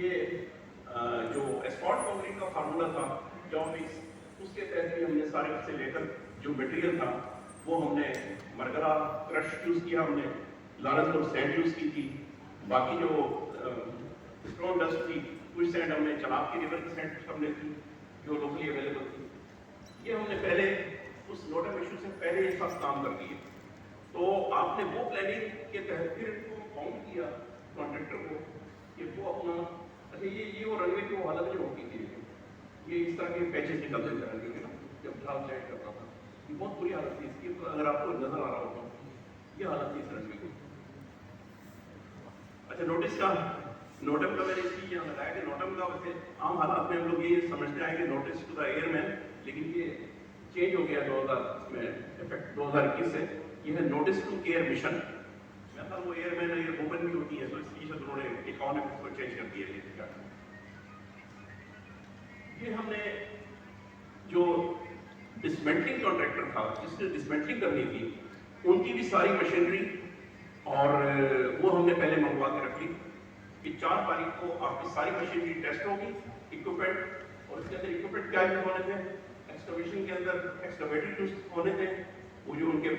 یہ جو spot concrete کا فارمولا تھا جاب مکس، اس کے تحت بھی ہم نے سارے سے لے کر جو مٹیریل تھا وہ ہم نے مرگرا کرش یوز کیا، ہم نے لارنس اور سینڈ یوز کی تھی، باقی جو اسٹون ڈسٹ تھی کچھ سینڈ ہم نے چناب کی ریور کی سینڈ ہم نے تھی جو لوکلی اویلیبل تھی. یہ ہم نے پہلے اس نوٹم ایشو سے پہلے یہ سب کام کر دیے. تو آپ نے وہ پلاننگ کے تحت پھر فارم کیا کانٹریکٹر کو کہ وہ اپنا اچھا یہ وہ رنوے کی وہ حالت جو ہوتی تھی، یہ اس طرح کے پیچز نکلتے تھے رنوے کے نا جب ڈھال چیک کرتا تھا، یہ بہت بری حالت تھی اس کی. اگر آپ کو نظر آ رہا ہوگا یہ حالت تھی اس رنوے کی. اچھا نوٹس کا نوٹم کا میں نے اس لیے یہاں بتایا کہ نوٹم کا ویسے عام حالات میں ہم لوگ یہ سمجھتے ہیں کہ نوٹس ٹو دا ایئر مین، لیکن یہ چینج ہو گیا 2000 میں افیکٹ 2021 سے. یہ ہے نوٹس ٹو ایئر مشن. میں تھا وہ ایئر مین ایئر وومن بھی ہوتی ہے تو اس لیے انہوں نے اکانومکس کو چینج کر دیا. یہ ہم نے جو ڈسمنٹلنگ کانٹریکٹر تھا جس نے ڈسمنٹلنگ کرنی تھی ان کی بھی ساری مشینری اور وہ ہم نے پہلے منگوا کے رکھ لی کہ 4 تاریخ کو آپ کی ساری مشینری ٹیسٹ ہوگی اکوپمنٹ. اور اس کے اندر اکوپمنٹ کیا یوز ہونے تھے، ایکسکیویشن کے اندر ایکسکیویٹر یوز ہونے تھے، وہ جو ان کے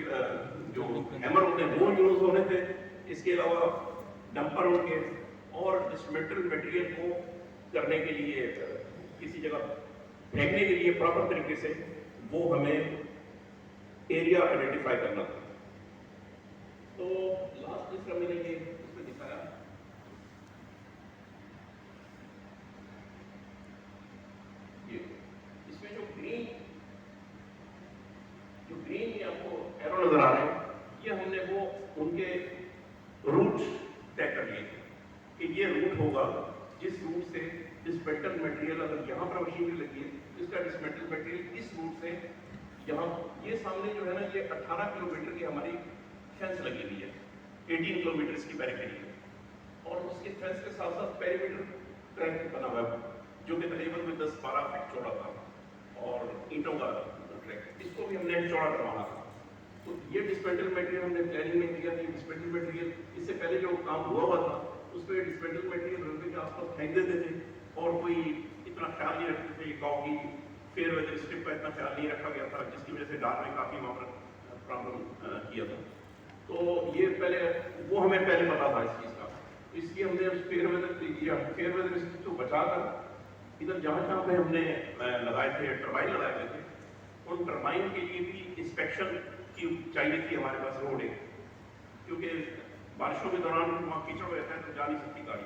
جو ہیمر ہوتے ہیں وہ یوز ہونے تھے. اس کے علاوہ ڈمپر ہوں گے اور ڈسمنٹل مٹیریل کو کرنے کے لیے کسی جگہ پھینکنے کے لیے پراپر طریقے سے وہ ہمیں ایریا آئیڈینٹیفائی کرنا تھا. تو لاسٹ تیسرا میں نے یہ اس میں دکھایا یہ اس میں جو گرین یہ آپ کو ایرو نظر آ رہے ہیں، یہ ہم نے وہ ان کے روٹ طے کر لیے کہ یہ روٹ ہوگا جس روٹ سے ڈسمنٹل مٹیریل اگر یہاں پر مشینری لگی ہے اس کا ڈسمنٹل مٹیریل اس روٹ سے یہاں. یہ سامنے جو ہے نا یہ 18 کلومیٹر کی ہماری فینس لگی ہوئی ہے، 18 کلومیٹر کی پیریمیٹر ہے، اور اس کے فینس کے ساتھ ساتھ پیریمیٹر ٹریک بنا ہوا ہے جو کہ تقریباً 10-12 فٹ چوڑا تھا اور اینٹوں کا ٹریک، اس کو بھی ہم نے چوڑا کروانا تھا. تو یہ ڈسمنٹل مٹیریل ہم نے پلاننگ میں کیا کہ ڈسمنٹل مٹیریل اس سے پہلے جو کام ہوا تھا اس پہ ڈسمنٹل مٹیریل رنوے کے آس پاس پھینک دیتے تھے اور کوئی اتنا خیال نہیں رکھتے تھے. یہ کاؤ کی فیئر ویدر اسٹرپ کا اتنا خیال نہیں رکھا گیا تھا جس کی وجہ سے ڈار میں کافی وہاں پر پرابلم کیا تھا. تو یہ پہلے وہ ہمیں پہلے پتا تھا اس چیز کا، اس لیے ہم نے اس فیئر ویدر اسٹرپ کو بچا کر ادھر جہاں پہ ہم نے لگائے تھے ٹربائن لگائے ہوئے تھے ان ٹربائن کے لیے بھی انسپیکشن کی چاہیے تھی ہمارے پاس روڈ ہے، کیونکہ بارشوں کے دوران وہاں کیچڑ رہتا ہے تو جا نہیں سکتی گاڑی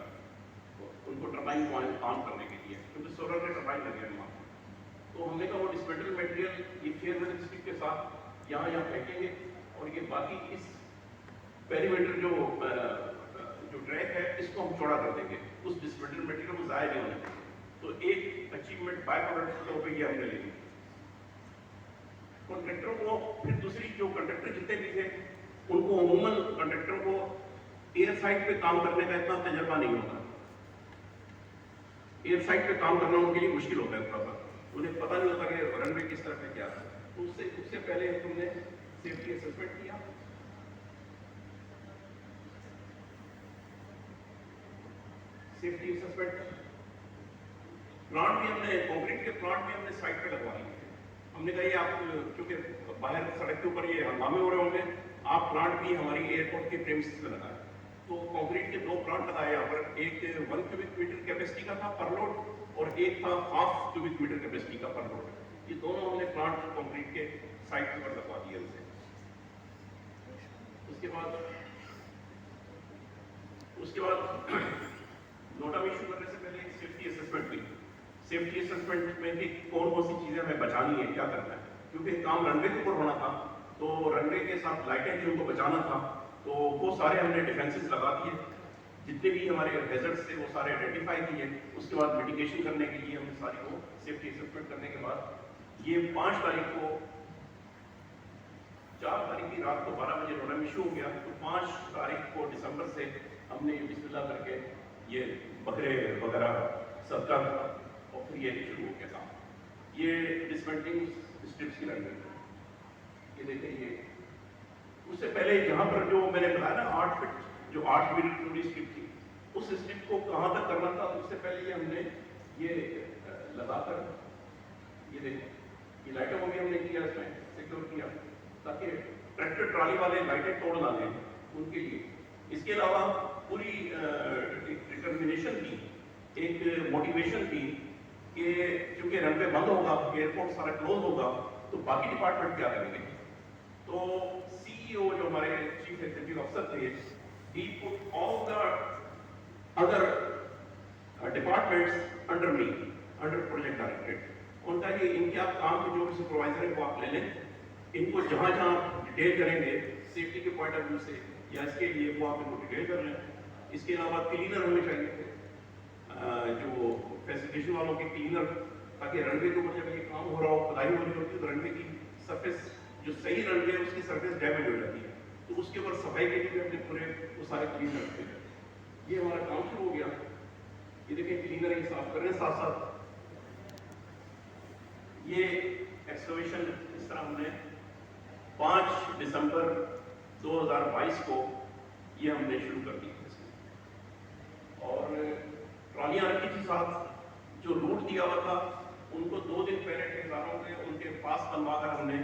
ان کو ٹربائن کو آن کرنے کے لیے، کیونکہ سولر کے ٹربائن لگے ہیں وہاں. تو ہم نے کہا وہ ڈسمنٹل مٹیریل یہ فیئر ویدر اسٹرپ کے ساتھ یہاں پھینکیں گے اور یہ باقی اس پیریمیٹر جو ٹریک ہے اس کو ہم چوڑا کر دیں گے، اس ڈسمنٹل مٹیریل کو ضائع نہیں ہونے دیں گے. تو ایک اچیومنٹ بائی پروڈکٹ کے طور پہ یہ ہم نے لے لی. کنٹریکٹروں کو پھر دوسری جو کنٹریکٹر جتنے بھی تھے ان کو عموماً کنٹریکٹروں کو ایئر سائٹ پہ کام کرنے کا اتنا تجربہ نہیں ہوتا. ایئر سائٹ پہ کام کرنا ان کے لیے مشکل ہوتا ہے تھوڑا سا، انہیں پتہ نہیں ہوتا کہ رن وے کس طرح پہ کیا ہے. اس سے پہلے ہم نے سیفٹی اسسمنٹ کیا. سیفٹی اسسمنٹ پلانٹ بھی ہم نے کانکریٹ کے پلانٹ بھی ہم نے سائٹ پہ لگوا لیے. ہم نے کہا یہ آپ کیونکہ باہر سڑک کے اوپر یہ ہنگامے ہو رہے ہوں گے، آپ پلانٹ بھی ہماری ایئرپورٹ کے پریمسز میں لگائیں. تو کانکریٹ کے 2 پلانٹ لگائے یہاں پر، ایک 1 کیوبک میٹر کیپیسٹی کا تھا پر لوڈ اور ایک تھا 1/2 کیوبک میٹر کیپیسٹی کا پر لوڈ. یہ دونوں ہم نے پلانٹ کانکریٹ کے سائٹ پر لگوا دیے ان سے. اس کے بعد نوٹم ایشو کرنے سے پہلے سیفٹی اسسمنٹ ہوئی. سیفٹی اسسمنٹ میں بھی کون سی چیزیں ہمیں بچانی ہے، کیا کرنا ہے، کیونکہ کام رن وے کے اوپر ہونا تھا تو رن وے کے ساتھ لائٹیں تھیں ان کو بچانا تھا. تو وہ سارے ہم نے ڈیفینسز لگا دیے، جتنے بھی ہمارے ہیزرڈس تھے وہ سارے آئیڈینٹیفائی کیے. اس کے بعد میٹیگیشن کرنے کے لیے ہم نے ساری وہ سیفٹی اسسمنٹ کرنے کے بعد یہ 5 تاریخ کو 4 تاریخ کی رات کو 12 بجے نوٹم ایشو ہو گیا. تو 5 تاریخ کو دسمبر سے ہم نے یہ بسم اللہ کر کے یہ بکرے وغیرہ صدقہ تھا اور پھر یہ شروع ہو گیا کام. یہ ڈسمنٹلنگ اسٹرپس کی لینگویج ہے. یہ دیکھیں یہ اس سے پہلے یہاں پر جو میں نے بتایا نا 8 فٹ جو 8 میٹر چوڑی اسٹرپ تھی اس اسٹرپ इसको कहाँ तक करना था, उससे पहले ये हमने ये लगा कर, ये देखो ये लाइटों को भी हमने किया, इसमें सिक्योर किया ताकि ट्रैक्टर ट्राली वाले लाइटें तोड़ ना दें उनके लिए। इसके अलावा पूरी डिटर्मिनेशन थी, एक मोटिवेशन थी कि चूंकि रनवे बंद होगा, एयरपोर्ट सारा क्लोज होगा, तो बाकी डिपार्टमेंट क्या करेंगे। तो सीईओ जो हमारे चीफ एग्जीक्यूटिव अफसर थे, he put all the other departments under me, under project directorate। उनका ये इनके आप काम के जो भी सुपरवाइजर है वो आप ले लें, इनको जहाँ जहाँ डिटेल करेंगे सेफ्टी के पॉइंट ऑफ व्यू से या इसके लिए वो आप इनको डिटेल कर लें। इसके अलावा क्लीनर हमें चाहिए थे, जो फैसिलिटेशन वालों के क्लीनर, ताकि रनवे के ऊपर जब ये काम हो रहा हो, खुदाई हो रही होती है, तो रनवे की सरफेस जो सही रनवे है उसकी सरफेस डैमेज हो जाती है, तो उसके ऊपर सफाई के लिए अपने पूरे वो सारे क्लीनर रखते हैं। ये हमारा काम शुरू हो गया। ये देखिए क्लीनर ही साफ कर रहे हैं साथ साथ। ये एक्सकवेशन इस तरह हमने 5 दिसंबर 2022 को ये हमने शुरू कर दी और ट्रॉलियां रखी थी साथ। जो रूट दिया हुआ था उनको 2 दिन पहले ठेकेदारों के उनके पास बनवा कर हमने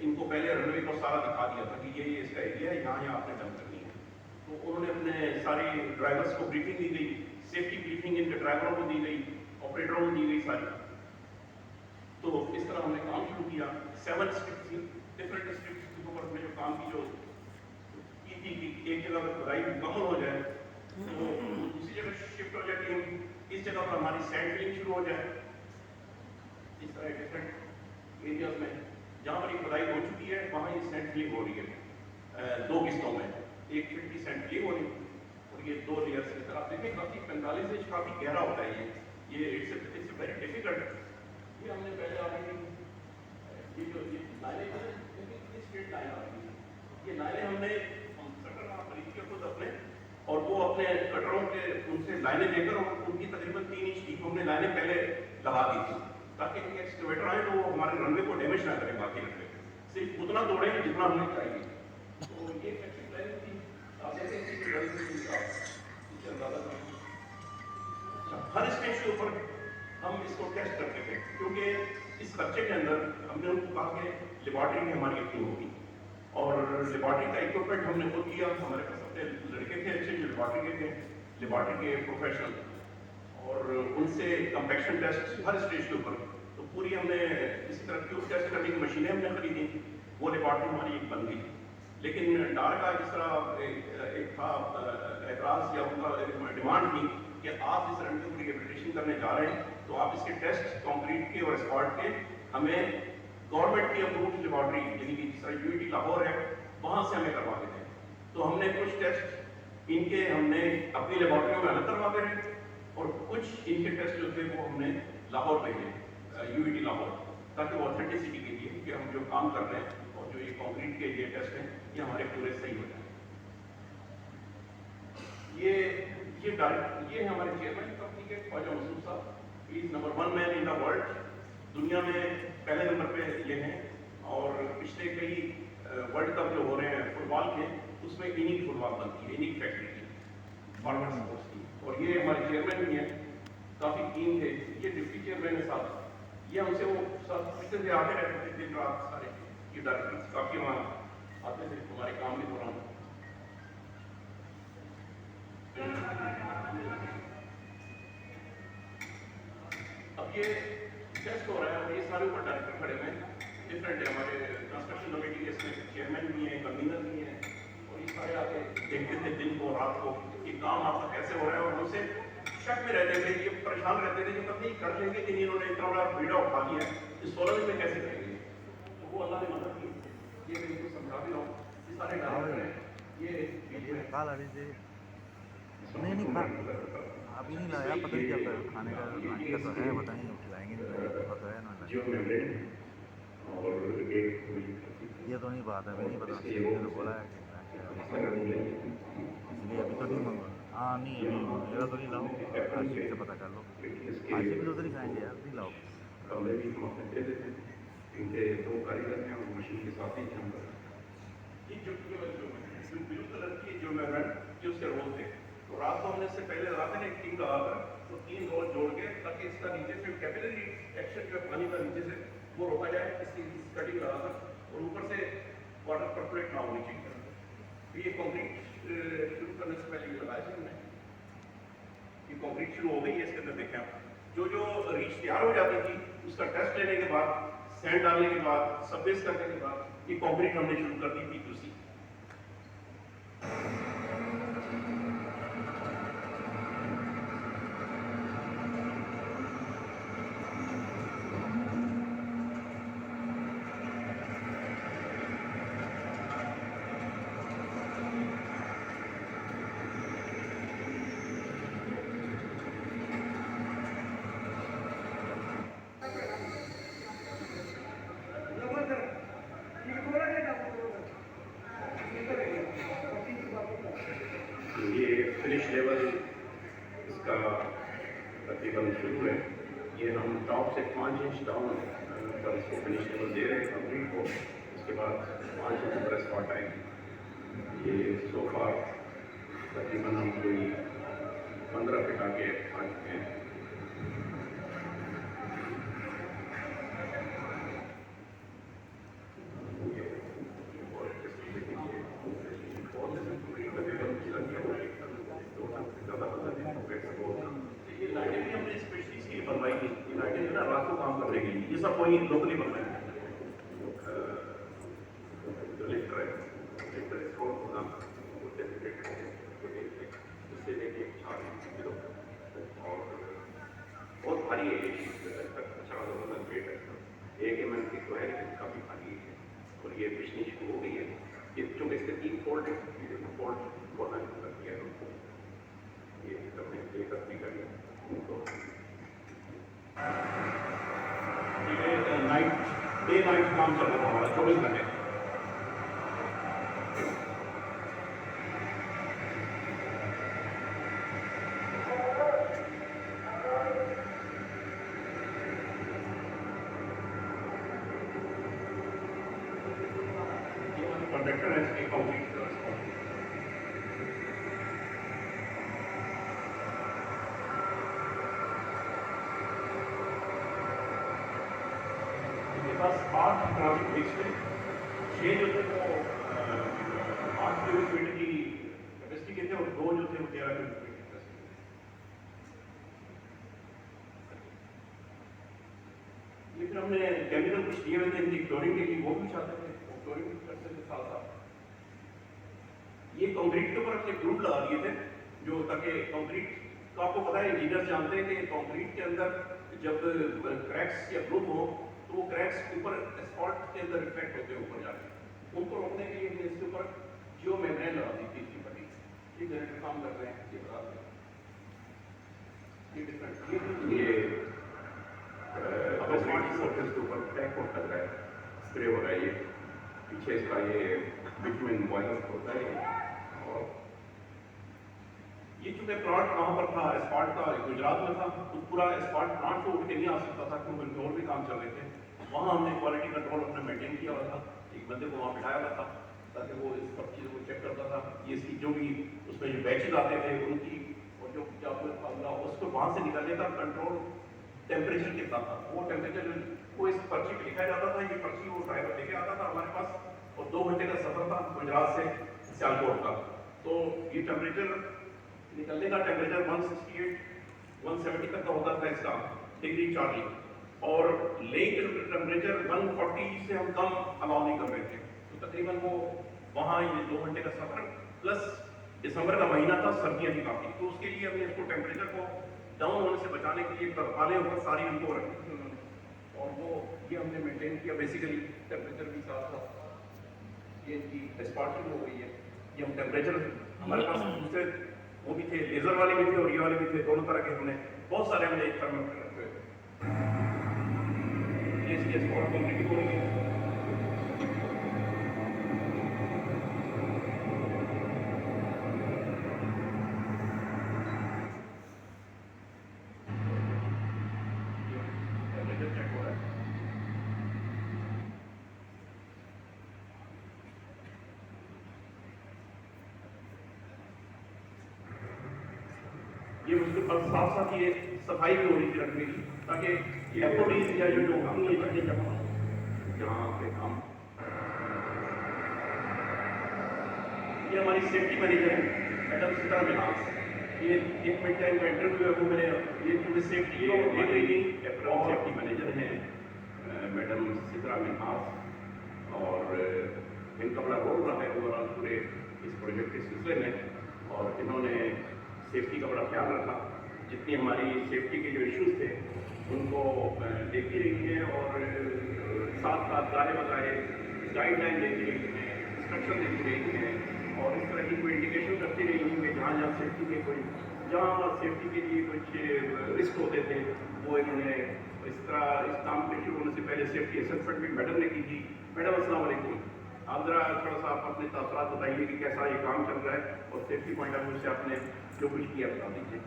इनको पहले रनवे को सारा दिखा दिया था कि ये इसका एरिया है, यहाँ आपने डंप करनी है। तो उन्होंने अपने सारी ड्राइवर्स को ब्रीफिंग दी गई, सेफ्टी ब्रीफिंग इनके ड्राइवरों को दी गई, ऑपरेटरों को दी गई सारी। तो इस तरह हमने काम शुरू किया। 7 डिस्ट्रिक्ट थी, डिफरेंट डिस्ट्रिक्ट के ऊपर हमने जो काम की जो की थी कि एक जगह पर खुदाई मुकम्मल हो जाए तो दूसरी जगह शिफ्ट हो जाती है, इस जगह पर हमारी सैंड फिलिंग शुरू हो जाए। इस तरह डिफरेंट एरियाज में जहाँ पर खुदाई हो चुकी है वहाँ ये सैंड फिलिंग हो रही है 2 किस्तों में, 1 फीट की सैंड फिलिंग हो रही है और ये 2 लेयर्स की तरह। आप देखें काफ़ी 45 इंच काफ़ी गहरा होता है ये इट्स वेरी डिफिकल्ट। ये हमने पहले आपकी ये जो ये नाले स्ट्रेट लाइन आ रही है, ये नाले हमने कटर खरीद के खुद अपने और वो अपने कटरों के उनसे लाइनें लेकर और उनकी तकरीबन 3 इंच की हमने लाइनें पहले लगा दी थी ताकि एक्सकवेटर आए तो वो हमारे रनवे को डैमेज ना करें, बाकी रनवे सिर्फ उतना तोड़ेंगे जितना हमें चाहिए। तो ये एक्चुअली प्लानिंग थी। आप जैसे हर स्टेज के ऊपर हम इसको टेस्ट करते थे क्योंकि इस खर्चे के अंदर हमने उनको कहा कि लेबॉर्ट्री में हमारी इतनी होगी और लेबॉर्ट्री का इक्विपमेंट हमने खुद किया। हमारे पास अपने लड़के थे अच्छे जो लेबॉर्ट्री के थे, लेबॉर्ट्री के प्रोफेशनल, और उनसे कंपैक्शन टेस्ट हर स्टेज के ऊपर। तो पूरी हमने इसी तरह ट्यूब टेस्ट करने की मशीनें हमने खरीदी, वो लेबॉर्ट्री हमारी एक बन गई। लेकिन डार का जिस तरह एक था एतराज़ या उनका डिमांड थी कि आप जिस रन की रिहेबिलिटेशन करने जा रहे हैं तो आप इसके टेस्ट कंक्रीट के और स्पॉट के हमें गवर्नमेंट की अप्रूव्ड लेबॉर्ट्री यानी कि जिस तरह यूईटी लाहौर है वहाँ से हमें करवा के दें। तो हमने कुछ टेस्ट इनके हमने अपनी लेबॉर्ट्रियों में अलग करवा के रहे और कुछ इनके टेस्ट जो थे वो हमने लाहौर भेजे यूईटी लाहौर, ताकि वो ऑथेंटिसिटी के लिए कि हम जो काम कर रहे हैं और जो ये कंक्रीट के ये टेस्ट हैं ये हमारे पूरे सही हो जाए। ये हमारे चेयरमैन कंपनी के ख्वाजा मसूद साहब, is number 1 man in the world, दुनिया में पहले नंबर पे ये हैं और पिछले कई वर्ल्ड कप जो हो रहे हैं फुटबॉल के उसमें इन्हीं की फुटबॉल बनती है, इन्हीं फैक्ट्री की फॉरवर्ड स्पोर्ट्स की। और ये हमारे चेयरमैन भी हैं, काफ़ी टीम थे। ये डिप्टी चेयरमैन है साहब, ये हमसे वो सब पिछले से आते रहते थे दिन रात सारे, ये डायरेक्टर्स काफ़ी वहाँ आते थे हमारे काम के दौरान। अब ये टेस्ट हो रहा है और ये सारे ऊपर डायरेक्टर खड़े हुए हैं, डिफरेंट है हमारे कंस्ट्रक्शन कमेटी के, इसमें चेयरमैन भी हैं, कन्वीनर भी हैं और ये सारे आके देखते थे दिन को रात को कि काम आपका कैसे हो रहा है। और उनसे शक में रहते थे, ये परेशान रहते थे कि पता नहीं कर लेंगे कि नहीं, इन्होंने इतना बड़ा बीड़ा उठा लिया है, इस 16 दिन में कैसे करेंगे। तो वो अल्लाह ने मदद की, ये मैं इनको समझा भी रहा हूँ। ये सारे डायरेक्टर हैं, ये काल अभी से नहीं खा अभी नहीं लाया, पता नहीं क्या खाने का तो है, बताएंगे खिलाएंगे नहीं पता है ना। ये तो नहीं बात है, अभी नहीं पता, तो बोला है इसलिए अभी तो नहीं मंगवा। हाँ नहीं अभी मेरा तो नहीं लाओ, आशिफ से पता कर लो, आशिफ भी तो उधर ही खाएंगे यार, नहीं लाओ। दो कारीगर हैं और मशीन के साथ ही जो ब्लू कलर की जो मैं उसके रोल थे तो रात को हमने इससे पहले रात में एक टीम लगा कर तो 3 रोड जोड़ के ताकि इसका नीचे से कैपिलरी एक्शन जो है पानी का नीचे से वो रोका जाए, इसकी कटिंग लगा कर और ऊपर से वाटर परकुलेट ना होनी चाहिए। तो ये कंक्रीट शुरू करने से पहले ये लगाया था हमने, ये कंक्रीट शुरू हो गई है। इसके अंदर देखें आप जो जो रीच तैयार हो जाती थी उसका टेस्ट लेने के बाद, सैंड डालने के बाद, सबबेस करने के बाद ये कंक्रीट हमने शुरू कर दी थी दूसरी। ये फिनिश लेवल इसका तकरीबन शुरू है। ये हम टॉप से 5 इंच डाउन पर इसको फिनिश लेवल दे रहे हैं कंक्रीट को। इसके बाद 5 इंच पर स्पॉट आएगी। ये सो फार तकरीबन हम कोई 15 फीट आगे आ चुके हैं। ये सब कोई लोकली बन रहे हैं। जो लिफ्टर है इसको उससे लेके 4 किलो और बहुत भारी है ये अच्छा वेट है। 1 mm की तो है लेकिन काफ़ी भारी है और ये पिछली शुरू हो गई है। ये चूँकि इसके 3 फोल्ड है, 3 फोल्ड बोलना कर दिया है। ये हमने लेकर भी कर लिया तो नाइट डे नाइट काम चल रहा हमारा 24 घंटे। कंडक्टर है इसकी कंक्रीट बस 8 ट्रैफिक पुलिस थे, 6 जो थे वो 8 क्यूबिक फीट की कैपेसिटी के थे और 2 जो थे वो 13 क्यूबिक फीट की कैपेसिटी। लेकिन हमने केमिकल कुछ दिए हुए थे इनकी क्लोरिंग के लिए, वो भी चाहते थे क्लोरिंग करते थे साथ साथ। ये कंक्रीट के ऊपर हमने ग्रुप लगा दिए थे जो ताकि कंक्रीट का आपको पता है इंजीनियर जानते हैं कि कंक्रीट के अंदर जब क्रैक्स या ग्रुप हो तो वो क्रैक्स ऊपर एस्फॉल्ट के अंदर रिफ्लेक्ट होते हैं ऊपर जाके। उनको रोकने के लिए हमने इसके ऊपर जियो मेम्ब्रेन लगा दी थी इसकी बड़ी। ये जनरेटर काम कर रहे हैं, ये बता दें ये डिफरेंट ये अब एस्फॉल्ट सरफेस के ऊपर टैग कोट लग रहा है, स्प्रे हो रहा है। ये पीछे इसका ये बिटुइन बॉयलर होता है और ये चूंकि प्लांट वहाँ पर था एस्फॉल्ट का, गुजरात में था, तो पूरा एस्फॉल्ट प्लांट को उठ के नहीं आ सकता था क्योंकि उनके और भी काम चल रहे थे। वहाँ हमने क्वालिटी कंट्रोल अपना मेंटेन किया हुआ था, एक बंदे को वहाँ बिठाया हुआ था ताकि वो इस सब चीज़ों को चेक करता था। ये इसकी जो भी उसमें जो बैचेज आते थे उनकी और जो क्या फॉर्मूला उसको वहाँ से निकालने का कंट्रोल टेम्परेचर कितना था, वो टेम्परेचर वो इस पर्ची पे लिखा जाता था। ये पर्ची वो ड्राइवर लेके आता था हमारे पास और 2 घंटे का सफर था गुजरात से सियालकोट का। तो ये टेम्परेचर निकलने का टेम्परेचर 168 170 तक का होता था इसका डिग्री चार्ली, और लेक टेम्परेचर 140 से हम कम अलाउ नहीं कर रहे थे। तो तकरीबन वो वहाँ ये 2 घंटे का सफर प्लस दिसंबर का महीना था, सर्दियाँ थी काफ़ी, तो उसके लिए हमने इसको टेम्परेचर को डाउन होने से बचाने के लिए तरपालें ऊपर सारी उनको रखी थी उन्होंने, और वो ये हमने मेंटेन किया। बेसिकली टेम्परेचर भी साथ साथ ये इनकी एस्पार्टिंग हो गई है। ये हम टेम्परेचर हमारे पास दूसरे वो भी थे, लेजर वाले भी थे और ये वाले भी थे, दोनों तरह के हमने बहुत सारे हमने एक थर्मामीटर रखे हुए थे। ये इसकी एस्पार्ट कंप्लीट हो गई है। ये उसके पास साथ साथ ये सफाई भी होनी चाहिए रखने की, ताकि एफओडीज या जो अपनी ये चीज़ें जमा जहाँ पे काम। ये हमारी सेफ्टी मैनेजर है मैडम सीता मिनास। ये 1 मिनट का इनका इंटरव्यू है, वो मैंने ये पूरी सेफ्टी को देख रही थी। और सेफ्टी मैनेजर हैं मैडम सीता मिनास, और इनका बड़ा रोल रहा है ओवरऑल पूरे इस प्रोजेक्ट के सिलसिले में, और इन्होंने सेफ्टी का बड़ा ख्याल रखा। जितनी हमारी सेफ्टी के जो इश्यूज थे उनको देखती रही है, और साथ साथ गाने बजाए गाइडलाइन देती रही है, इंस्ट्रक्शन देती रही है, और इस तरह की कोई इंडिकेशन करती रही है कि जहाँ जहाँ सेफ्टी के कोई जहाँ सेफ्टी के लिए कुछ रिस्क होते थे वो इन्होंने इस तरह इस काम के शुरू होने से पहले सेफ्टी असेसमेंट भी मैडम ने की थी। मैडम अस्सलाम वालेकुम, आप ज़रा थोड़ा सा आप अपने तासुरात बताइए कि कैसा ये काम चल रहा है, और सेफ्टी पॉइंट ऑफ व्यू से आपने जो कुछ किया बता दीजिए।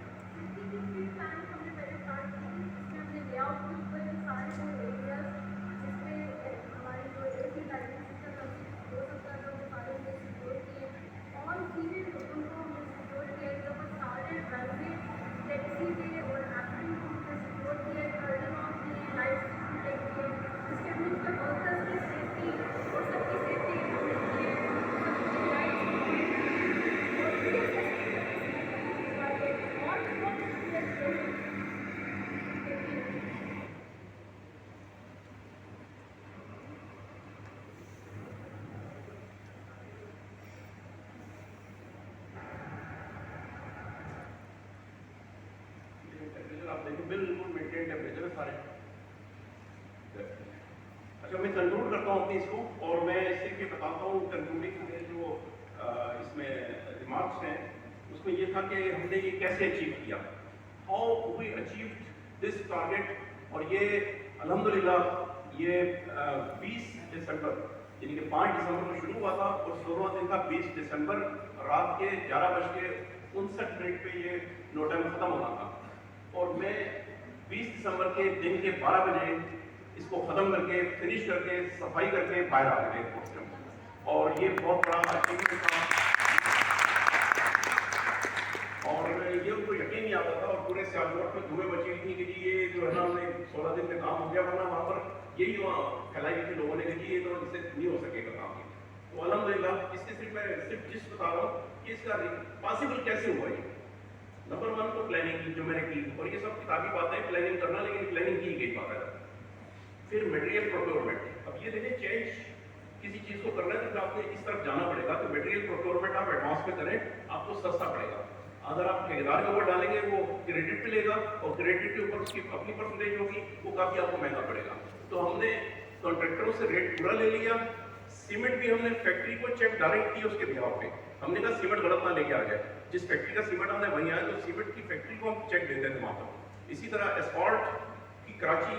आप देखिए बिल्कुल मेंटेन टेम्परेचर है सारे। अच्छा, मैं कंक्लूड करता हूँ अपनी इसको, और मैं इससे के बताता हूँ कंक्लूडिंग में जो इसमें रिमार्क्स हैं उसमें ये था कि हमने ये कैसे अचीव किया, how we achieved this target. और ये अल्हम्दुलिल्लाह ये 20 दिसंबर यानी कि 5 दिसंबर को शुरू हुआ था, और 16वां दिन था 20 दिसंबर रात के 11:59 पे ये नोटा में ख़त्म होना था, और मैं 20 दिसंबर के दिन के 12 बजे इसको ख़त्म करके फिनिश करके सफाई करके बाहर आ गए एयरपोर्ट से, और ये बहुत बड़ा अचीवमेंट था। और ये उनको यकीन नहीं आता था, और पूरे सियालकोट में धुएं मची थी कि जी ये जो है ना हमने 16 दिन में काम हो गया, वरना वहाँ पर यही वहाँ फैलाई थी लोगों ने कि जी ये तो इससे नहीं हो सकेगा काम। तो अल्हम्दुलिल्लाह इसके सिर्फ मैं सिर्फ जिस बता रहा हूँ कि इसका पॉसिबल कैसे हुआ ये। नंबर 1 तो प्लानिंग जो मैंने की, और ये सब किताबी बातें प्लानिंग करना, लेकिन प्लानिंग की गई बात। फिर मटेरियल प्रोक्योरमेंट, अब ये देखिए चेंज किसी चीज़ को करना है तो आपको इस तरफ जाना पड़ेगा, तो मटेरियल प्रोक्योरमेंट आप एडवांस में करें, आपको सस्ता पड़ेगा। अगर आप ठेकेदार के ऊपर डालेंगे वो क्रेडिट पे लेगा, और क्रेडिट के ऊपर उसकी अपनी परसेंटेज होगी, वो काफ़ी आपको महंगा पड़ेगा। तो हमने कॉन्ट्रैक्टरों से रेट पूरा ले लिया। सीमेंट भी हमने फैक्ट्री को चेक डायरेक्ट किया उसके बिहार पे, हमने कहा सीमेंट गलत ना लेके आ जाए, जिस फैक्ट्री का सीमेंट हमने वहीं आया तो सीमेंट की फैक्ट्री को हम चेक देते थे वहाँ पर। इसी तरह एस्फॉल्ट की कराची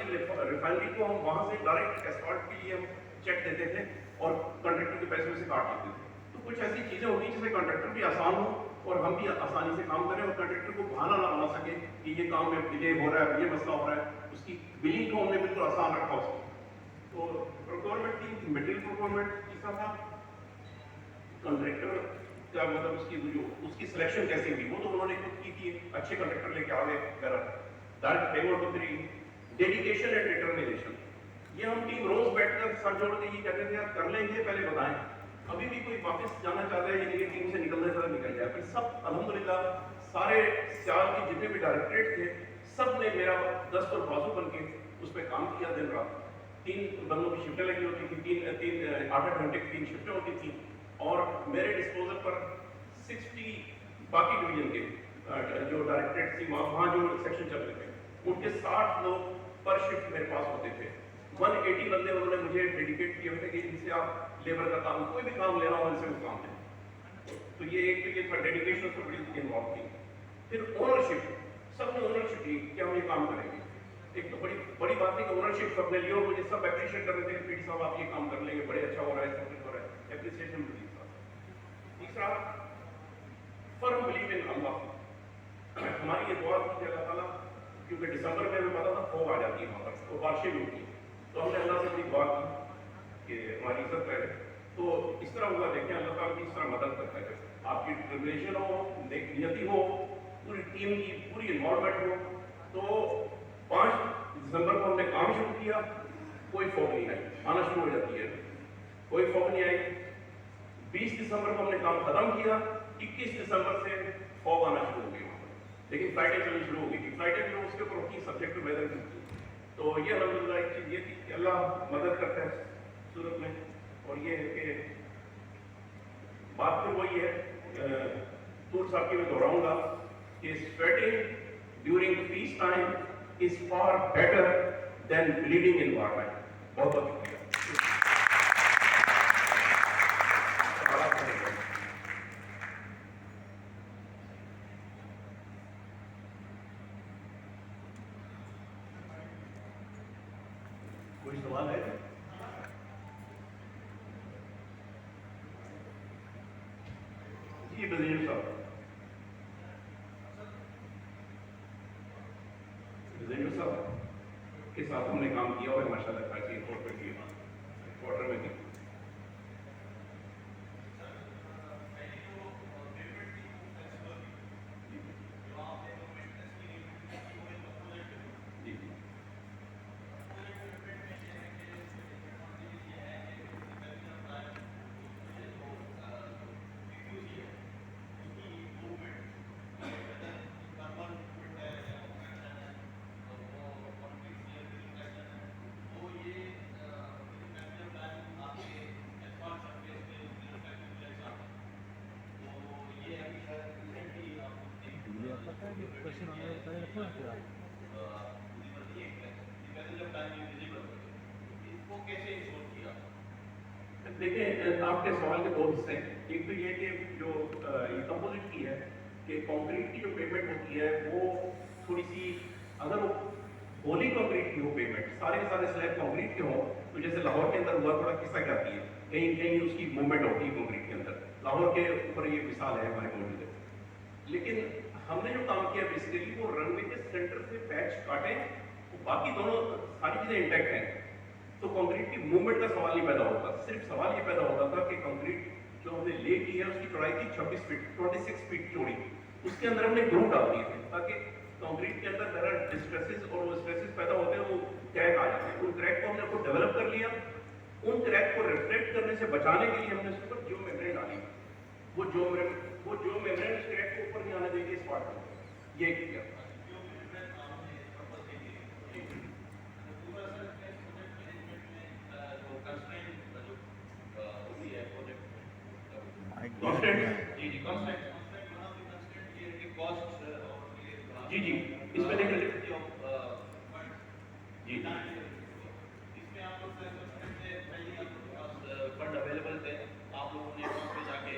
रिफाइनरी को हम वहाँ से डायरेक्ट एस्फॉल्ट के लिए हम चेक देते थे, और कॉन्ट्रैक्टर के पैसे में से काट लेते थे। तो कुछ ऐसी चीज़ें होती जिससे कॉन्ट्रैक्टर भी आसान हो और हम भी आसानी से काम करें, और कॉन्ट्रैक्टर को बहाना ना बना सके कि ये काम में डिले हो रहा है, ये मसला हो रहा है। उसकी बिलिंग को हमने बिल्कुल आसान रखा उसकी। तो प्रोक्योरमेंट थी, मटेरियल प्रोक्योरमेंट तीसरा था। कॉन्ट्रैक्टर का मतलब उसकी सिलेक्शन कैसे हुई, वो तो उन्होंने खुद की थी, अच्छे कॉन्ट्रैक्टर लेके आ गए। Direct payment to 3 dedication and determination, ये हम टीम रोज बैठकर सर जोड़ के ये कहते थे यार कर लेंगे, पहले बताएं। अभी भी कोई वापस जाना चाहता है यानी कि टीम से निकलने तरह निकल जाए। फिर सब अल्हम्दुलिल्लाह सारे सियाल के जितने भी डायरेक्टरेट थे सब ने मेरा दस्त और बाजू बन के उस पर काम किया दिन रात। 3 बंदों की शिफ्टें लगी होती थी, 8-8 घंटे की 3 शिफ्टें होती थी, और मेरे डिस्पोजल पर 60 बाकी डिवीजन के जो डायरेक्टरेट थी वहाँ जो सेक्शन चल रहे थे उनके 60 लोग पर शिफ्ट मेरे पास होते थे। 180 बंदे उन्होंने मुझे डेडिकेट किए हुए थे कि इनसे आप लेबर का काम कोई भी काम लेना हो इनसे वो काम लें। तो ये एक तो ये था डेडिकेशन से बड़ी इन्वॉल्व थी। फिर ओनरशिप, सबने ओनरशिप ली कि हम ये काम करेंगे। एक तो बड़ी बात है कि ओनरशिप सबने लिया, और मुझे सब एप्रिशिएट कर रहे थे कि पीडी साहब आप ये काम कर लेंगे, बड़े अच्छा हो रहा है, सब कुछ हो रहा है, एप्रिसिएशन मिली। तीसरा फर्म बिलीव इन अल्लाह, हमारी ये दुआ थी कि अल्लाह ताला, क्योंकि दिसंबर में हमें पता था फौग आ जाती है वहाँ पर, तो बारिशें भी होती, तो हमने अल्लाह से बड़ी दुआ की कि हमारी इज्जत रहे। तो इस तरह हुआ, देखें अल्लाह ताला की इस तरह मदद करता है। आपकी डिटर्मिनेशन हो, नेक नियति हो, पूरी टीम की पूरी इन्वॉल्वमेंट हो। तो 5 दिसंबर को हमने काम शुरू किया, कोई फॉग नहीं आई, आना शुरू हो जाती है, कोई फॉग नहीं आई। 20 दिसंबर को हमने काम खत्म किया, 21 दिसंबर से फॉग आना शुरू हो गई वहाँ पर, लेकिन फ्लाइटें चलनी शुरू हो गई थी। फ्लाइटें जो उसके ऊपर होती सब्जेक्ट टू वेदर की। तो ये अलहमदुलिल्लाह एक चीज़ ये थी कि अल्लाह मदद करता है सूरत में। और ये है कि बात फिर वही है, तूर साहब की मैं दोहराऊंगा कि sweating during peace time is far better than bleeding in war time. बहुत बहुत शुक्रिया। कोई सवाल है? जी ब्रिजेंद्र साहब, ब्रिजेंद्र साहब के साथ हमने काम किया हुआ है माशाल्लाह, खासी एयरपोर्ट पर किया, क्वार्टर में थी। क्वेश्चन हमें बताए रखो ना फिर आप। देखिए, आपके सवाल के दो हिस्से हैं। एक तो ये कि जो ये कंपोजिट की है कि कंक्रीट की जो पेमेंट होती है वो थोड़ी सी, अगर वो होली कंक्रीट की हो पेमेंट, सारे के सारे स्लैब कंक्रीट के हो, तो जैसे लाहौर के अंदर हुआ, थोड़ा किस्सा क्या है, कहीं कहीं उसकी मूवमेंट होती है कंक्रीट के अंदर। लाहौर के ऊपर ये मिसाल है हमारे मौजूद है। लेकिन हमने जो काम किया बेसिकली वो रनवे के सेंटर से पैच काटे, बाकी दोनों सारी चीजें इंटैक्ट हैं, तो कंक्रीट की मूवमेंट का सवाल नहीं पैदा होता। सिर्फ सवाल ये पैदा होता था कि कंक्रीट जो हमने ले की है उसकी चौड़ाई थी 26 फीट, 26 फीट चौड़ी, उसके अंदर हमने ग्रूव डाल दिए थे ताकि कंक्रीट के अंदर जरा डिस्ट्रेसेस और वो स्ट्रेसेस पैदा होते हैं, वो क्रैक आ जाते हैं। उन क्रैक को हमने खुद डेवलप कर लिया। उन क्रैक को रिफ्लेक्ट करने से बचाने के लिए हमने उसके ऊपर जियो मेम्ब्रेन डाली। वो जियो मेम्ब्रेन उस क्रैक को ऊपर नहीं आने देंगे इस पार्ट में, ये किया। जी जी जी जी, इसमें देख लीजिए जी इसमें आप लोग फंड अवेलेबल थे, आप लोगों ने वहाँ पे जाके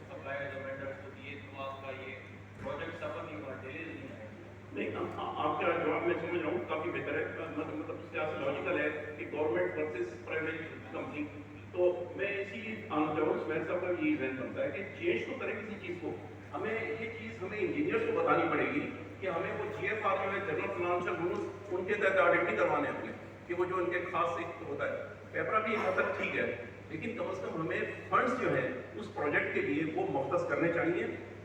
सप्लायर्स और वेंडर्स को दिए, तो आपका ये प्रोजेक्ट सफल नहीं हुआ, डिले नहीं आया। नहीं, आपका जवाब मैं समझ रहा हूँ, काफी बेहतर है। मतलब उसके लॉजिकल है कि गवर्नमेंट वर्सेस प्राइवेट कंपनी। तो मैं इसी आना चाहूँ, मेरे साहब का यही जहन बनता है कि चेंज तो करें किसी चीज़ को, हमें ये चीज़ हमें इंजीनियर्स को बतानी पड़ेगी कि हमें वो GFR जो है जनरल फाइनेंशियल रूल्स, उनके तहत ऑडिटिंग करवाने हैं अपने, कि वो जो उनके खास एक होता है। पेपरा भी एक हद तक ठीक है, लेकिन कम से कम हमें फंड्स जो है उस प्रोजेक्ट के लिए वो मुख्तस करने चाहिए,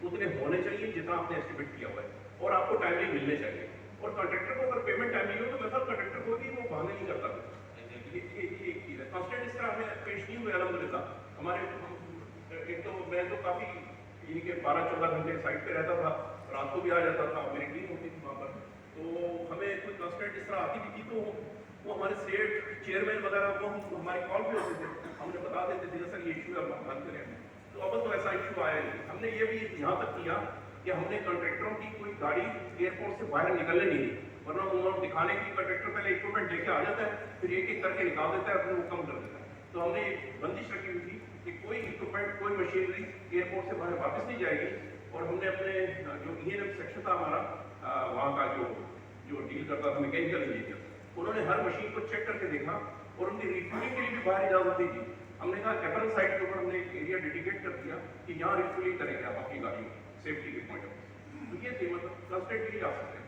उतने होने चाहिए जितना आपने एस्टिमेट किया हुआ है, और आपको टाइमली मिलने चाहिए। और कॉन्ट्रैक्टर को अगर पेमेंट टाइमली हो तो मैं कॉन्ट्रैक्टर को भी वो बहाने नहीं करता। ये एक चीज़ है। कंस्टेंट इस तरह हमें पेश नहीं हुए अल्हम्दुलिल्लाह। हमारे एक तो मैं तो काफ़ी ये कि 12-14 घंटे साइट पे रहता था, रात को भी आ जाता था, मेरी टीम होती थी वहाँ पर, तो हमें कोई कंस्टेंट इस तरह आती भी थी तो वो हमारे सेठ चेयरमैन वगैरह वो हमारी कॉल भी होते थे, हमने बता देते थे सर ये इशू है, हम हल करें। तो अब तो ऐसा इशू आया नहीं। हमने ये भी यहाँ तक किया कि हमने कॉन्ट्रैक्टरों की कोई गाड़ी एयरपोर्ट से बाहर निकलने नहीं दी, वरना उन्होंने दिखाने की कॉन्ट्रैक्टर पहले इक्विपमेंट लेके आ जाता है, फिर एक एक करके निकाल देता है, फिर वो कम कर देता है। तो हमने एक बंदिश रखी हुई थी कि कोई इक्विपमेंट, कोई मशीनरी एयरपोर्ट से बाहर वापस नहीं जाएगी। और हमने अपने जो E&M सेक्शन था हमारा, वहाँ का जो डील करता था मैकेनिकल इंजीनियर, उन्होंने हर मशीन को चेक करके देखा और उनकी रिफ्यूलिंग के लिए भी बाहर इजाजत दी थी। हमने कहा एपल साइट के ऊपर हमने एक एरिया डेडिकेट कर दिया कि यहाँ रिफ्यूलिंग करेंगे आप अपनी गाड़ी सेफ्टी के पॉइंट ऑफ। तो ये थी, मतलब कंस्टेंटली आ सकते हैं।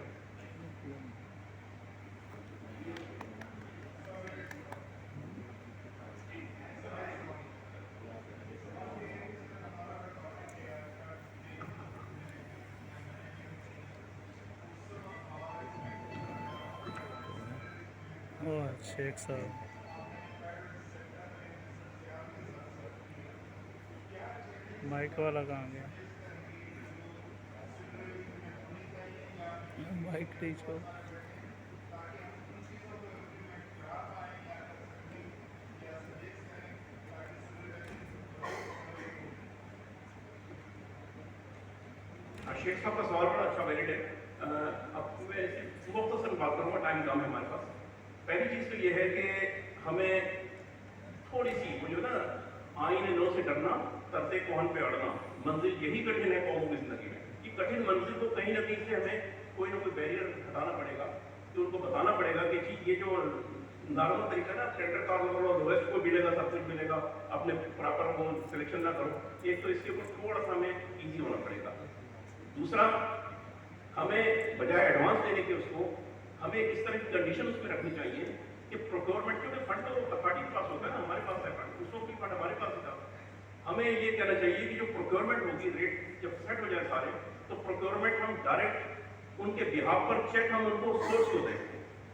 ओह शेख साहब माइक वाला कहाँ गया माइक नहीं छोड़ शेख साहब का सवाल बड़ा अच्छा वैलिड है। अब मैं इसी मुख्तसर बात करूँगा, टाइम कम है हमारे पास। पहली चीज़ तो ये है कि हमें थोड़ी सी वो जो ना आईने नो से डरना, तरते कोहन पे अड़ना, मंजिल यही कठिन है कौमों की जिंदगी में। कि कठिन मंजिल को कहीं ना कहीं से हमें कोई ना कोई बैरियर हटाना पड़ेगा, तो उनको बताना पड़ेगा कि जी ये जो नॉर्मल तरीका ना, टेंडर का लोएस्ट को मिलेगा, सब कुछ मिलेगा, अपने प्रॉपर वो सिलेक्शन ना करो। एक तो इसके ऊपर थोड़ा सा हमें ईजी होना पड़ेगा। दूसरा, हमें बजाय एडवांस देने के उसको हमें इस तरह की कंडीशन उसमें रखनी चाहिए कि प्रोक्योरमेंट, क्योंकि फंड तो अथॉरिटी के पास होता है ना, हमारे पास है फंड, उसको भी फंड हमारे पास था। हमें ये कहना चाहिए कि जो प्रोक्योरमेंट होगी, रेट जब सेट हो जाए सारे, तो प्रोक्योरमेंट हम डायरेक्ट उनके बिहाफ पर चेक हम उनको सोर्स को दें।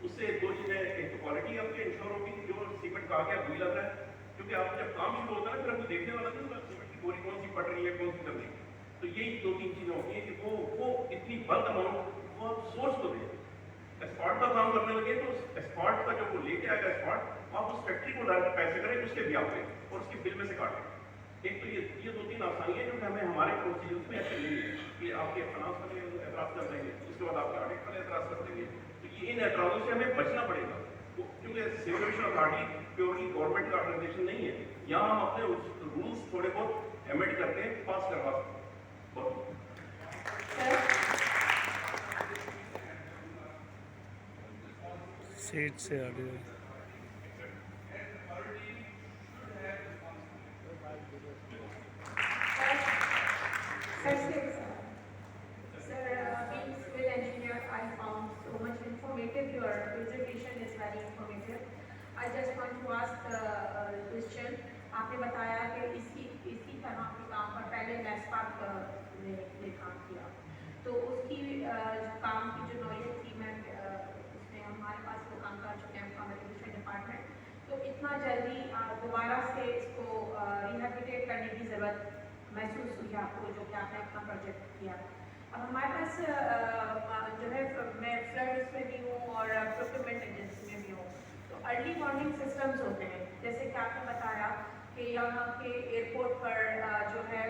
उससे दो चीज़ें, एक तो क्वालिटी आपके इंश्योर होगी, जो सीमेंट का आ गया वही लग रहा है, क्योंकि आप जब काम शुरू होता है फिर आपको देखने वाला नहीं होगा सीमेंट की बोरी कौन सी पट रही है, कौन सी चल रही है। तो यही दो तीन चीज़ें होती हैं कि वो इतनी बल्क अमाउंट वो आप सोर्स को दें। एक्सपोर्ट का काम करने लगे तो एक्सपोर्ट का जो वो लेके आएगा एक्सपोर्ट, आप उस फैक्ट्री को डायरेक्ट पैसे करें उसके ब्याह पे और उसके बिल में से काटें। एक तो ये दो तीन आसानियाँ जो कि हमें हमारे प्रोसीजर में ऐसे नहीं है कि आपके फाइनेंस वाले एतराज़ कर देंगे, उसके बाद आपके ऑडिट वाले एतराज़ कर देंगे। तो ये इन एतराज़ों से हमें बचना पड़ेगा, क्योंकि civil aviation authority purely government का ऑर्गेनाइजेशन नहीं है। यहाँ हम अपने रूल्स थोड़े बहुत एमेंड करके पास करवा सकते हैं। सीट से आगे Sir, being civil engineer, I found so much informative. Your presentation is very informative. I just want to ask the question. आपने बताया कि इसी तरह के काम पर पहले नेस्पाक ने काम किया, तो उसकी काम की जो नॉलेज थी, मैं उसमें हमारे पास वो काम कर चुके हैं कम्युनिकेशन डिपार्टमेंट, तो इतना जल्दी दोबारा से इसको रिहेबिलिटेट करने की ज़रूरत महसूस हुई आपको, जो कि आपने अपना प्रोजेक्ट किया। अब हमारे पास जो है, मैं फ्लड में भी हूँ और प्रोक्योरमेंट एजेंसी में भी हूँ, तो अर्ली वार्निंग सिस्टम्स होते हैं, जैसे कि आपने बताया कि यहाँ के एयरपोर्ट पर जो है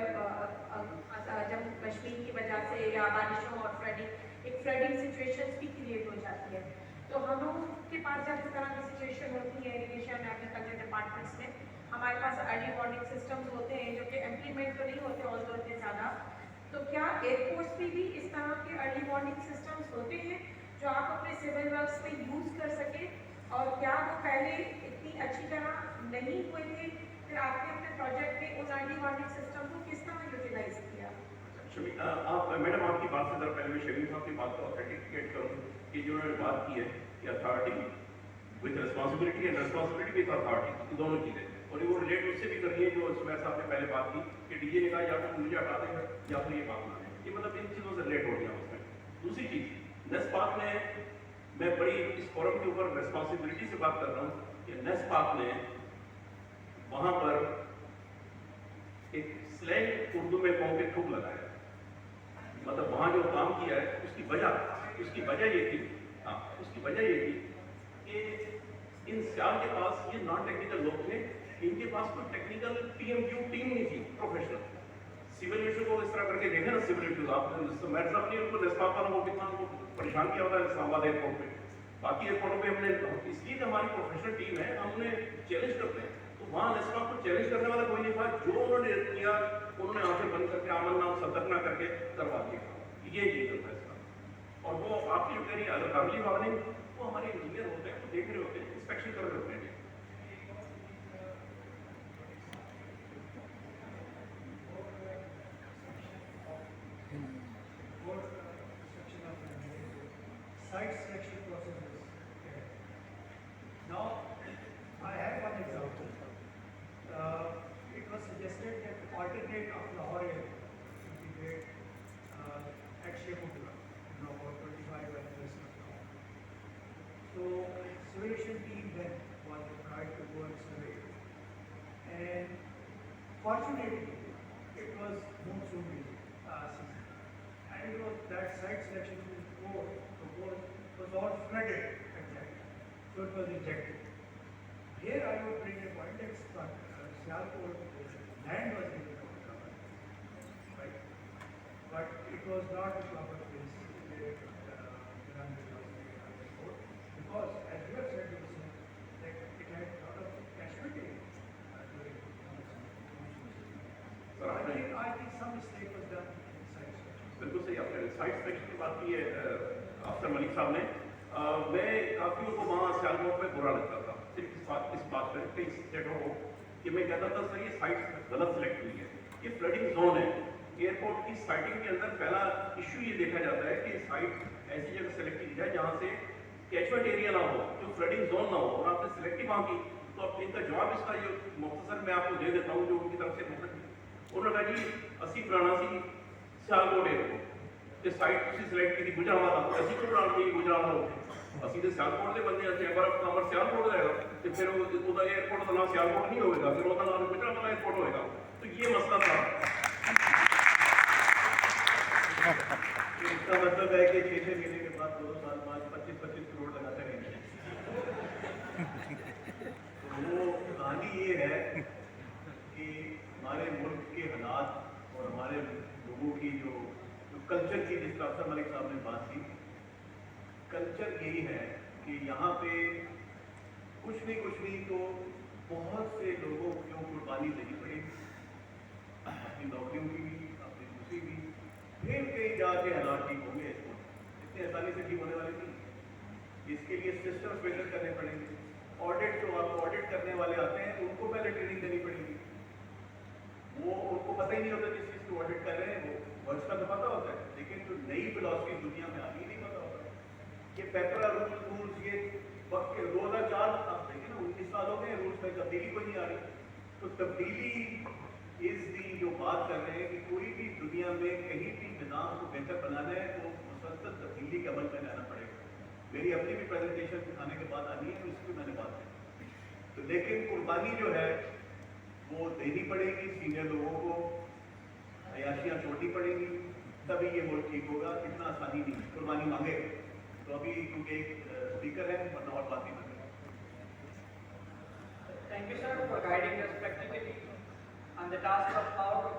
जम्मू कश्मीर की वजह से या बारिशों और फ्लडिंग सिचुएशंस भी क्रिएट हो जाती है, तो हम लोगों के पास जब इस तरह की सिचुएशन होती है इरिगेशन एग्रीकल्चर डिपार्टमेंट्स में, हमारे पास अर्ली वार्निंग सिस्टम्स होते हैं जो कि इम्प्लीमेंट तो नहीं होते और इतने ज़्यादा, तो क्या एयरपोर्ट्स में भी इस तरह के अर्ली वार्निंग सिस्टम्स होते हैं जो आप अपने सिविल वर्क्स में यूज़ कर सके, और क्या वो पहले इतनी अच्छी तरह नहीं हुए थे, फिर आपने अपने प्रोजेक्ट में उन अर्ली वार्निंग सिस्टम को किस तरह यूटिलाइज किया? आप मैडम, आपकी बात से जरा पहले मैं शमीम साहब की बात को ऑथेंटिकेट करूँ कि जो उन्होंने बात की है कि authority with responsibility and responsibility with authority, दोनों चीज़ें, और वो रिलेट उससे भी कर रही है जो सुबह साहब ने पहले बात की कि डीजे ने कहा या तो मुझे हटा देगा या फिर ये बात ना है, ये मतलब इन चीज़ों से रिलेट हो गया उसमें। दूसरी चीज़, नेस्पाक ने, मैं बड़ी इस फोरम के ऊपर रिस्पॉन्सिबिलिटी से बात कर रहा हूँ कि नेस्पाक ने वहाँ पर एक स्लैंग उर्दू में कहूँ के ठुक लगाया, मतलब वहाँ जो काम किया है उसकी वजह ये थी, हाँ उसकी वजह ये थी कि इन सियाल के पास ये नॉन टेक्निकल लोग थे, इनके पास कोई टेक्निकल PMQ टीम नहीं थी प्रोफेशनल। सिविल इशू को इस तरह करके देखे ना, सिविल इशूज आप मेरे साहब ने उनको नेस्पाक वालों को कितना परेशान किया होता है इस्लामाबाद एयरपोर्ट पे, बाकी एयरपोर्टों पे हमने, इसलिए हमारी प्रोफेशनल टीम है, हम उन्हें चैलेंज करते हैं, तो वहाँ नेस्पाक को चैलेंज करने वाला कोई नहीं था, जो उन्होंने किया उन्होंने आंखें बंद करके अमन नाम सतर्क ना करके करवा दिया, ये रीजन था इसका। और वो आपकी जो कह रही है अर्ली वार्निंग, वो हमारे इंजीनियर होते हैं, वो देख रहे होते हैं, इंस्पेक्शन कर रहे होते हैं। Site selection processes. Okay. Now, I have one example. It was suggested that alternate of Lahore should be made at Sheikhupura, about 25 years from now. So, civilization team unfortunately, it was monsoon season, and it was that site selection was all flooded exactly, so it was rejected. Here I would bring a point that Sialkot land was given to the government, right? But it was not a proper place where Gandhi was made on the court, because as you have said, that it had a lot of catchment area during monsoon season. So I think some mistake was done in site selection. बिल्कुल सही आपने side section की बात की है अफसर मलिक साहब ने मैं काफियों को वहाँ सियालकोट में बुरा लगता था सिर्फ इस बात पर कई स्टेटों को कि मैं कहता था सर ये साइट गलत सिलेक्ट हुई है ये फ्लडिंग जोन है एयरपोर्ट की साइटिंग के अंदर पहला इश्यू ये देखा जाता है कि साइट ऐसी जगह सेलेक्ट की जाए जहाँ से कैचमेंट एरिया ना हो जो फ्लडिंग जोन ना हो और आपने सिलेक्ट ही वहाँ की तो अब इनका जवाब इसका ये मुख्तसर मैं आपको दे देता हूँ जो उनकी तरफ से उन्होंने कहा जी 80-83 सियालकोट एयरपोर्ट ये साइट ਤੁਸੀਂ ਸਿਲੈਕਟ ਕੀਤੀ ਗੁਜਰਾਵਾਲਾ ਅਸੀਂ ਕਿਉਂ ਨਾਲ ਨਹੀਂ ਗੁਜਰਾਵਾਲਾ ਹੋ ਅਸੀਂ ਤੇ ਸਿਆਲਕੋਟ ਦੇ ਬੰਦੇ ਅਸੀਂ ਅਮਰ ਸਿਆਲਕੋਟ ਦਾ ਹੈਗਾ ਤੇ ਫਿਰ ਉਹਦਾ 에어ਪੋਰਟ ਦਾ ਨਾਮ ਸਿਆਲਕੋਟ ਨਹੀਂ ਹੋਵੇਗਾ ਫਿਰ ਉਹਦਾ ਨਾਮ ਗੁਜਰਾਵਾਲਾ 에어ਪੋਰਟ ਹੋਏਗਾ तो ये मसला था इसका मतलब है कि 6 महीने के बाद 2 साल बाद 25-25 करोड़ लगाते रहेंगे तो वो कहानी ये है कि हमारे मुल्क के हालात और हमारे लोगों की जो कल्चर की जिस अफसर मलिक साहब ने बात की कल्चर यही है कि यहाँ पे कुछ नहीं तो बहुत से लोगों को कुर्बानी देनी पड़ेगी अपनी नौकरियों की भी अपनी दूसरी भी फिर कहीं जाके हालात ठीक होंगे इसको इतने आसानी से ठीक होने वाले नहीं इसके लिए सिस्टम बेहतर करने पड़ेंगे ऑडिट जो आपको ऑडिट करने वाले आते हैं उनको पहले ट्रेनिंग देनी पड़ेगी वो उनको पता ही नहीं होता किस चीज़ को ऑडिट कर रहे हैं वो वर्ष का तो पता होता है लेकिन जो नई फिलॉसफी दुनिया में आती नहीं पता होता ये पेपरा रूल्स ये वक्त के 2004 आप देखें ना 19 सालों में रूल्स में तब्दीली कोई नहीं आ रही तो तब्दीली इस दी जो बात कर रहे हैं कि कोई भी दुनिया में कहीं भी निज़ाम को बेहतर बनाना है तो मुसलसल तब्दीली के अमल में लाना पड़ेगा मेरी अपनी भी प्रेजेंटेशन दिखाने के बाद आनी है तो इसकी मैंने बात की तो लेकिन कुर्बानी जो है वो देनी पड़ेगी सीनियर लोगों को अयाशियाँ छोड़नी पड़ेंगी तभी ये मुल्क ठीक होगा इतना आसानी नहीं कुर्बानी मांगे तो अभी क्योंकि एक स्पीकर है वरना और बात नहीं करेंगे Thank you, sir, for guiding us practically on the task of how to